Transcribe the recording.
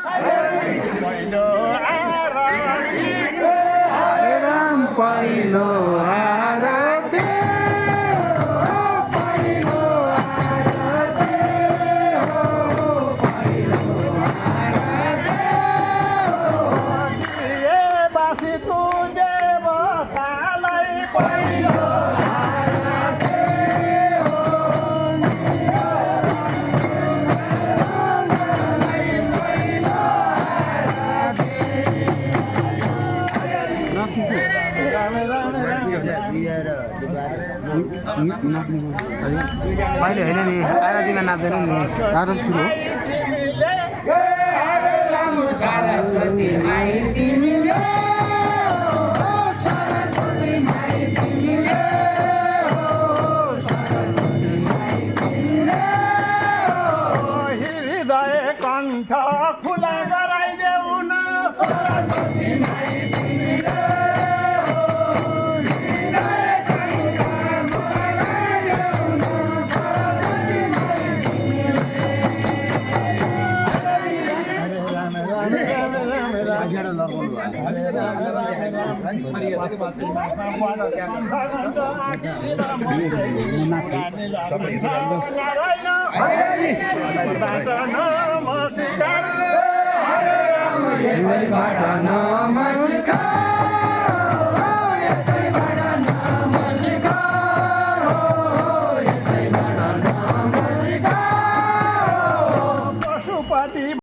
पहिलो आरती हरे राम पहिलो आरती बासी तु देवतालाई पहिलो मैले होइन नि आराधीमा नाच्दैन नि आराम सुरु हृदय कण्ठ खुला गराइदेऊ न सरस्वती माई तिमीले नमस्कार